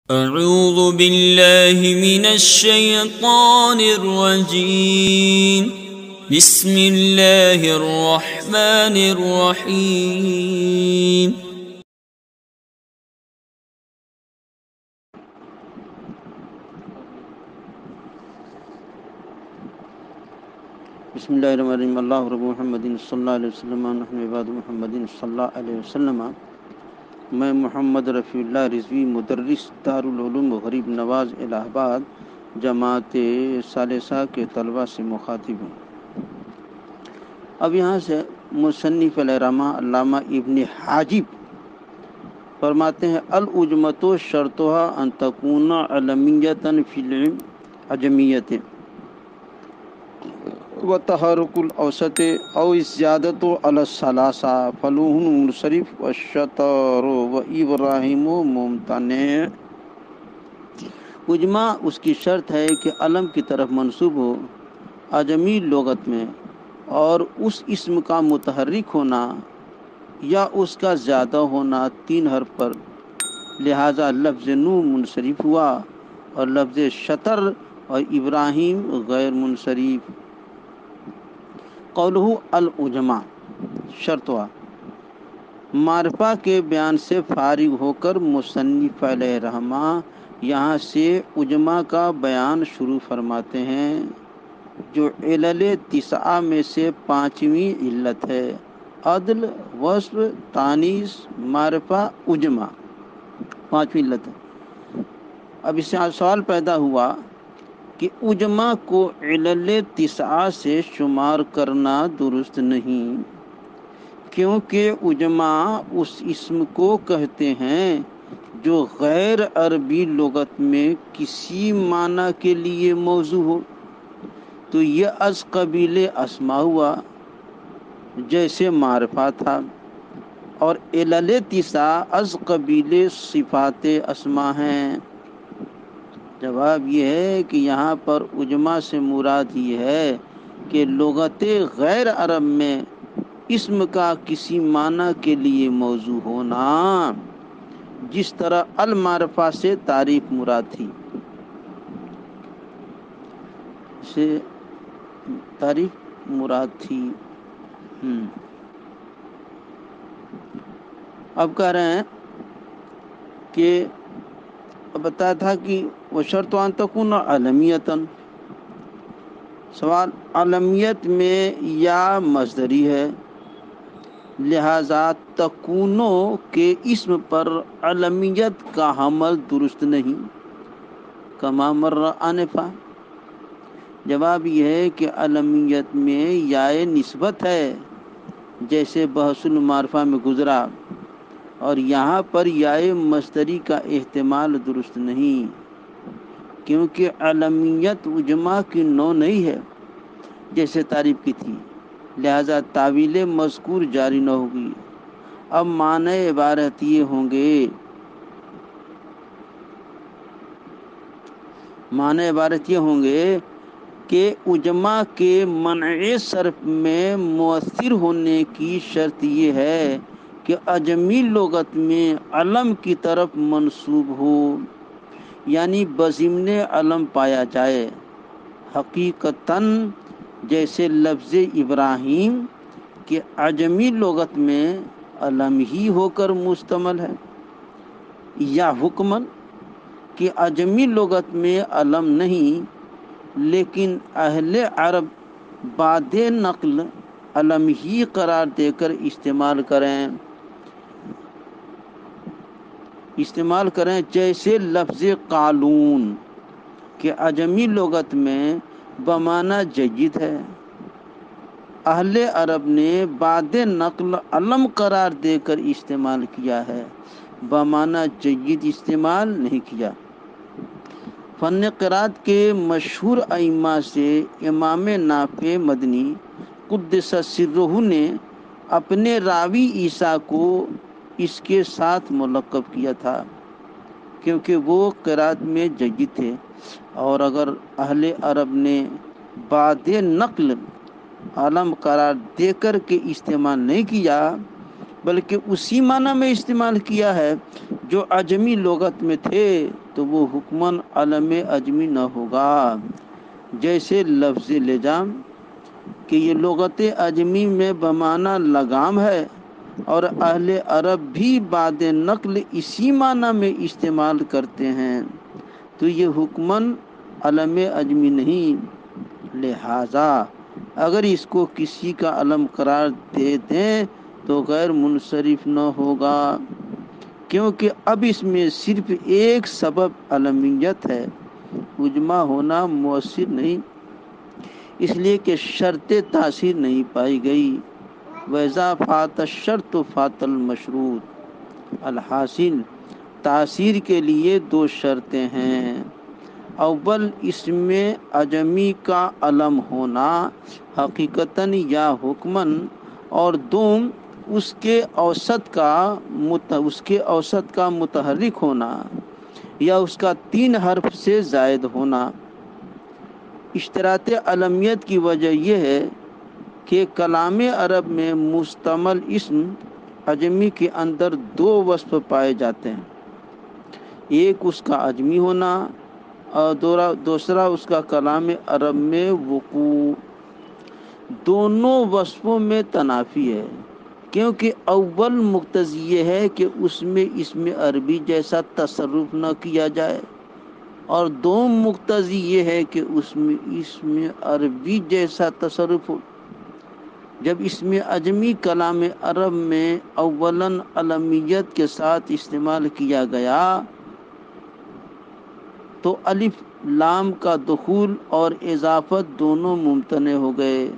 اعوذ باللہ من الشیطان الرجیم بسم اللہ الرحمن الرحیم بسم اللہ الرحمن الرحیم اللہ رب محمد صلی اللہ علیہ وسلم نحن عباد محمد صلی اللہ علیہ وسلم۔ میں محمد رفیع اللہ رضوی مدرس دارالعلوم غریب نواز الہ آباد جماعت ثالثہ کے طلبہ سے مخاطب ہوں۔ اب یہاں سے مصنف علیہ رحمہ علامہ ابن حاجب فرماتے ہیں العجمۃ شرطها ان تکون علمیۃ فی العلم عجمیت وتحرک الاوسط او زیادت علی الثلاثہ فلوح منصرف والشطر و ابراہیم ممتنع۔ اجماع اس کی شرط ہے کہ علم کی طرف منسوب ہو عجمی لغت میں، اور اس اسم کا متحرک ہونا یا اس کا زیادہ ہونا 3 حرف پر، لہذا لفظ نو منصرف ہوا اور لفظ شطر اور ابراہیم غیر منصرف۔ قولہ العجماء شرطها معرفہ کے بیان سے فارغ ہو کر مصنف علیہ رحمہ یہاں سے عجماء کا بیان شروع فرماتے ہیں، جو علل 9 میں سے 5ویں علت ہے۔ عدل، وصف، تانیث، معرفہ، عجماء 5ویں علت ہے۔ اب اس سے سوال پیدا ہوا کہ عجماء کو علل 9 سے شمار کرنا درست نہیں، کیونکہ عجماء اس اسم کو کہتے ہیں جو غیر عربی لغت میں کسی معنی کے لیے موضوع ہو، تو یہ از قبیل اسماء ہوا جیسے معرفہ تھا، اور علل 9 از قبیل صفات اسماء ہیں۔ جواب یہ ہے کہ یہاں پر عجماء سے مراد یہ ہے کہ لغت غیر عرب میں اسم کا کسی معنی کے لیے موضوع ہونا، جس طرح المعرفہ سے تعریف مراد تھی، سے تعریف مراد تھی۔ اب کہہ رہے ہیں کہ بتایا تھا کہ وہ شرط ان تکون علمیتاً، سوال علمیت میں یا مصدری ہے، لہذا تکونو کے اسم پر علمیت کا حمل درست نہیں، کما مر آنفا۔ جواب یہ ہے کہ علمیت میں یا نسبت ہے، جیسے بحث المعرفہ میں گزرا، اور یہاں پر یا مصدری کا احتمال درست نہیں، کیونکہ علمیت عجماء کی نوع نہیں ہے جیسے تعریف کی تھی، لہذا تعویل مذکور جاری نہ ہوگی۔ اب معنی عبارت یہ ہوں گے کہ عجماء کے منع صرف میں مؤثر ہونے کی شرط یہ ہے کہ عجمی لغت میں علم کی طرف منسوب ہو، یعنی بضمن علم پایا جائے، حقیقتاً جیسے لفظ ابراہیم کہ عجمی لغت میں علم ہی ہو کر مستعمل ہے، یا حکماً کہ عجمی لغت میں علم نہیں لیکن اہل عرب بعد نقل علم ہی قرار دے کر استعمال کریں، جیسے لفظ قالون کہ عجمی لغت میں بمعنی جید ہے، اہل عرب نے بعد نقل علم قرار دے کر استعمال کیا ہے، بمعنی جید استعمال نہیں کیا۔ فن قرات کے مشہور ائمہ سے امام نافع مدنی قدس سرہ نے اپنے راوی عیسیٰ کو اس کے ساتھ ملقب کیا تھا، کیونکہ وہ قرات میں جید تھے، اور اگر اہل عرب نے بعد نقل علم قرار دے کر کے استعمال نہیں کیا بلکہ اسی معنی میں استعمال کیا ہے جو عجمی لغت میں تھے، تو وہ حکمن علم اجمی نہ ہوگا۔ جیسے لفظ لجام کہ یہ لغت اجمی میں بمعنی لگام ہے اور اہل عرب بھی بعد نقل اسی معنی میں استعمال کرتے ہیں، تو یہ حکمن علم اجمی نہیں، لہذا اگر اس کو کسی کا علم قرار دے دیں تو غیر منصرف نہ ہوگا، کیونکہ اب اس میں صرف ایک سبب علمیت ہے، اجماع ہونا مؤثر نہیں، اس لیے کہ شرط تاثیر نہیں پائی گئی۔ وَإِذَا فَاتَ الشَّرْطُ فَاتَ الْمَشْرُوطُ۔ الحاصل تاثیر کے لیے دو شرطیں ہیں، اول اس میں اجمی کا علم ہونا حقیقتاً یا حکماً، اور دوم اس کے اوسط کا متحرک ہونا یا اس کا 3 حرف سے زائد ہونا۔ اشتراط علمیت کی وجہ یہ ہے کہ کلام عرب میں مستعمل اسم اجمی کے اندر 2 وصف پائے جاتے ہیں، ایک اس کا اجمی ہونا اور دوسرا اس کا کلام عرب میں وقوع۔ دونوں وصفوں میں تنافی ہے، کیونکہ اول مقتضی یہ ہے کہ اس میں اسم عربی جیسا تصرف نہ کیا جائے، اور دوم مقتضی یہ ہے کہ اس میں اسم عربی جیسا تصرف ہو۔ جب اسم اجمی کلام عرب میں اولاً علمیت کے ساتھ استعمال کیا گیا تو الف لام کا دخول اور اضافت دونوں ممتنع ہو گئے،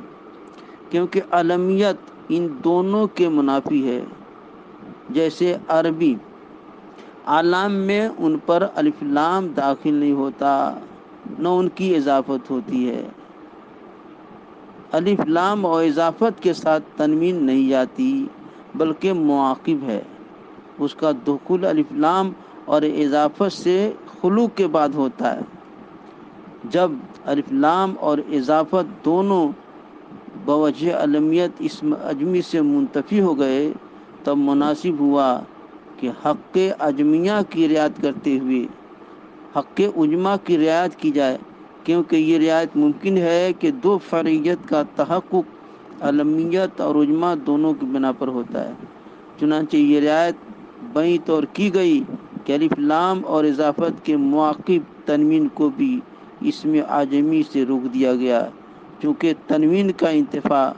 کیونکہ علمیت ان دونوں کے منافی ہے۔ جیسے عربی اعلام میں ان پر الف لام داخل نہیں ہوتا، نہ ان کی اضافت ہوتی ہے، الف لام اور اضافت کے ساتھ تنوین نہیں آتی بلکہ معاقب ہے، اس کا دخول الف لام اور اضافت سے خلو کے بعد ہوتا ہے۔ جب الف لام اور اضافت دونوں بوجہ علمیت اسم اجمی سے منتفی ہو گئے تب مناسب ہوا کہ حق اجمیہ کی رعایت کرتے ہوئے حق اجماع کی رعایت کی جائے، کیونکہ یہ رعایت ممکن ہے کہ 2 فرعیت کا تحقق علمیت اور اجماع دونوں کی بنا پر ہوتا ہے۔ چنانچہ یہ رعایت بیں طور کی گئی کہ الف لام اور اضافت کے معاقب تنوین کو بھی اسم اعجمی سے روک دیا گیا، چونکہ تنوین کا انتفاع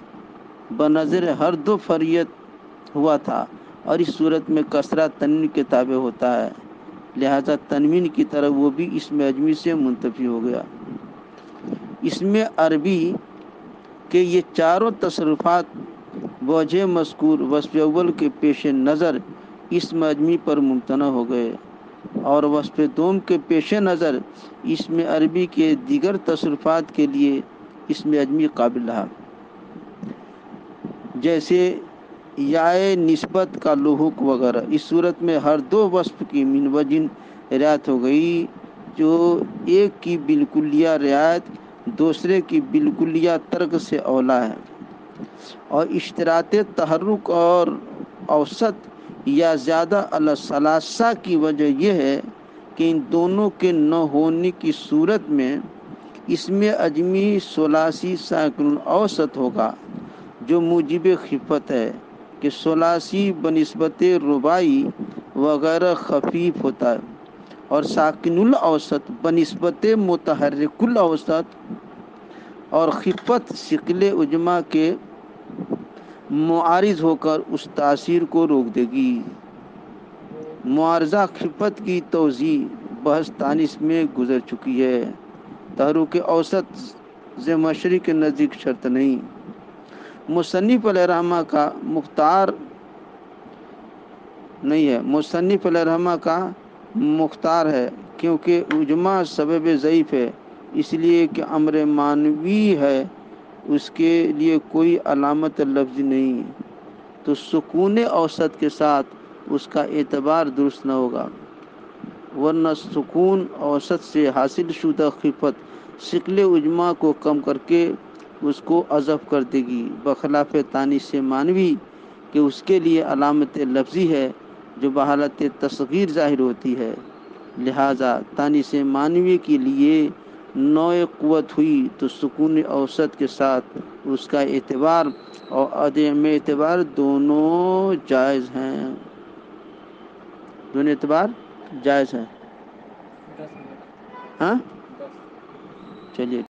بنظر ہر 2 فرعیت ہوا تھا اور اس صورت میں کسرہ تنوین کے تابع ہوتا ہے، لہذا تنوین کی طرف وہ بھی اسم اجمی سے منتفی ہو گیا۔ اسم عربی کہ یہ چاروں تصرفات بوجہ مذکور وصف اول کے پیش نظر اسم اجمی پر ممتنع ہو گئے، اور وصف دوم کے پیش نظر اسم عربی کے دیگر تصرفات کے لیے اسم اجمی قابل رہا۔ جیسے یائے نسبت کا لحوق وغیرہ، اس صورت میں ہر 2 وصف کی من وجہ رعایت ہو گئی، جو ایک کی بالکلیہ رعایت دوسرے کی بالکلیہ ترک سے اولا ہے، اور اشتراط تحرک اور اوسط یا زیادہ علی ثلاثہ کی وجہ یہ ہے کہ ان دونوں کے نہ ہونے کی صورت میں اسم اجمی ثلاثی ساکن الاوسط ہوگا، جو موجب خفت ہے کہ ثلاثی بنسبت رباعی وغیرہ خفیف ہوتا ہے، اور ساکن الاوسط بنسبت متحرک الاوسط اور خفت ثقل اجماع کے معارض ہو کر اس تاثیر کو روک دے گی۔ معارضہ خفت کی توضیح بحث تانیث میں گزر چکی ہے۔ تحرک اوسط ذی مشرق کے نزدیک شرط نہیں۔ مصنف علیہ رحمہ کا مختار نہیں ہے، مصنف علیہ رحمہ کا مختار ہے، کیونکہ اجماع سبب ضعیف ہے، اس لیے کہ امر معنوی ہے، اس کے لیے کوئی علامت لفظی نہیں، تو سکون اوسط کے ساتھ اس کا اعتبار درست نہ ہوگا، ورنہ سکون اوسط سے حاصل شدہ خفت ثقل اجماع کو کم کر کے اس کو حذف کر دے گی، بخلاف تانیث معنوی کہ اس کے لیے علامت لفظی ہے جو بحالت تصغیر ظاہر ہوتی ہے، لہذا تانیث معنوی کے لیے نوع قوت ہوئی تو سکون اوسط کے ساتھ اس کا اعتبار اور عدم اعتبار دونوں جائز ہیں، دونوں اعتبار جائز ہیں۔ ہاں چلیے